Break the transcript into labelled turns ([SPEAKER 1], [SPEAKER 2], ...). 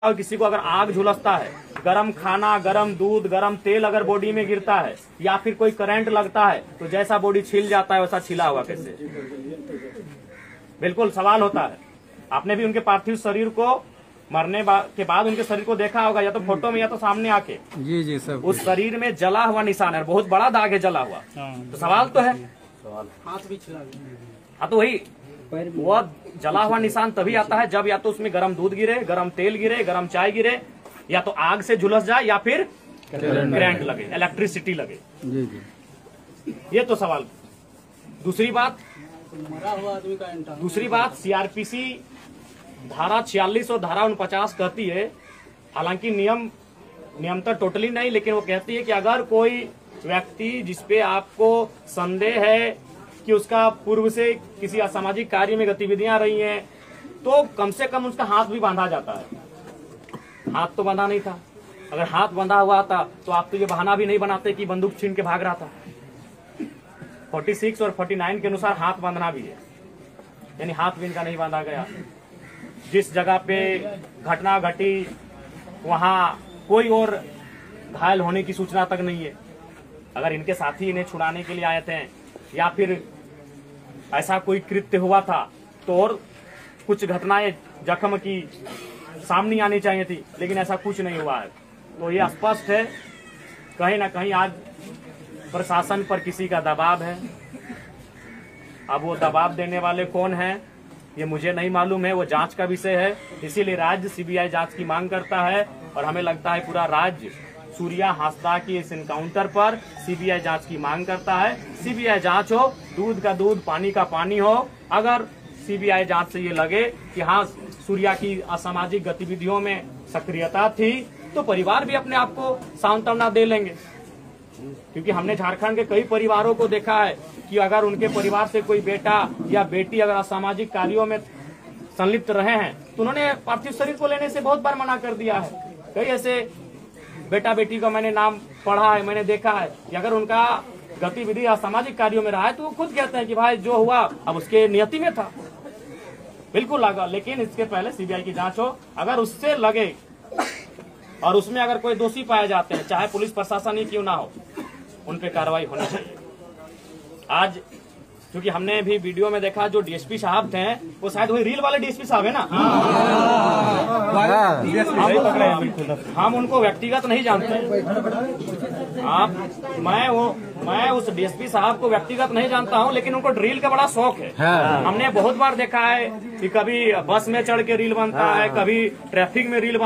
[SPEAKER 1] और किसी को अगर आग झुलसता है, गरम खाना, गरम दूध, गरम तेल अगर बॉडी में गिरता है या फिर कोई करंट लगता है तो जैसा बॉडी छिल जाता है वैसा छिला हुआ कैसे? बिल्कुल सवाल होता है। आपने भी उनके पार्थिव शरीर को मरने के बाद उनके शरीर को देखा होगा, या तो फोटो में या तो सामने आके।
[SPEAKER 2] जी सब
[SPEAKER 1] उस शरीर में जला हुआ निशान है, बहुत बड़ा दाग है जला हुआ। तो सवाल तो है,
[SPEAKER 3] हाथ भी छिला।
[SPEAKER 1] हाँ तो वही वो जला हुआ निशान तभी आता है जब या तो उसमें गरम दूध गिरे, गरम तेल गिरे, गरम चाय गिरे, या तो आग से झुलस जाए या फिर करंट लगे, इलेक्ट्रिसिटी लगे।
[SPEAKER 2] जी
[SPEAKER 1] ये तो सवाल। दूसरी बात
[SPEAKER 3] मरा हुआ आदमी का इंटा।
[SPEAKER 1] दूसरी बात सीआरपीसी धारा 46 और धारा 49 कहती है, हालांकि नियमतः टोटली नहीं, लेकिन वो कहती है कि अगर कोई व्यक्ति जिसपे आपको संदेह है कि उसका पूर्व से किसी असामाजिक कार्य में गतिविधियां रही हैं, तो कम से कम उसका हाथ भी बांधा जाता है। हाथ तो बंधा नहीं था, अगर हाथ बंधा हुआ था तो आप तो ये बहाना भी नहीं बनाते कि बंदूक छीन के भाग रहा था। 46 और 49 के अनुसार हाथ बांधना भी है, यानी हाथ भी इनका नहीं बांधा गया। जिस जगह पे घटना घटी वहां कोई और घायल होने की सूचना तक नहीं है। अगर इनके साथी इन्हें छुड़ाने के लिए आए थे या फिर ऐसा कोई कृत्य हुआ था तो और कुछ घटनाएं जख्म की सामने आनी चाहिए थी, लेकिन ऐसा कुछ नहीं हुआ है। तो ये स्पष्ट है कहीं ना कहीं आज प्रशासन पर किसी का दबाव है। अब वो दबाव देने वाले कौन हैं ये मुझे नहीं मालूम है, वो जांच का विषय है। इसीलिए राज्य सीबीआई जांच की मांग करता है और हमें लगता है पूरा राज्य सूर्या हांसदा की इस इनकाउंटर पर सीबीआई जांच की मांग करता है। सीबीआई जांच हो, दूध का दूध पानी का पानी हो। अगर सीबीआई जांच से ये लगे कि हाँ सूर्या की असामाजिक गतिविधियों में सक्रियता थी तो परिवार भी अपने आप को सांत्वना दे लेंगे, क्योंकि हमने झारखंड के कई परिवारों को देखा है कि अगर उनके परिवार से कोई बेटा या बेटी अगर असामाजिक कार्यों में संलिप्त रहे हैं तो उन्होंने पार्थिव शरीर को लेने से बहुत बार मना कर दिया है। कई ऐसे बेटा बेटी का मैंने नाम पढ़ा है, मैंने देखा है कि अगर उनका गतिविधि असामाजिक कार्यों में रहा है तो वो खुद कहते हैं कि भाई जो हुआ अब उसके नियति में था, बिल्कुल लगा। लेकिन इसके पहले सीबीआई की जांच हो, अगर उससे लगे और उसमें अगर कोई दोषी पाए जाते हैं, चाहे पुलिस प्रशासन ही क्यों ना हो, उन पे कार्रवाई होनी चाहिए। आज क्योंकि हमने भी वीडियो में देखा जो डीएसपी साहब थे वो शायद वही रील वाले डीएसपी साहब है ना। हम उनको व्यक्तिगत नहीं जानते। मैं उस डीएसपी साहब को व्यक्तिगत नहीं जानता हूं, लेकिन उनको रील का बड़ा शौक है। हमने बहुत बार देखा है कि कभी बस में चढ़ के रील बनता है, कभी ट्रैफिक में रील बनता है।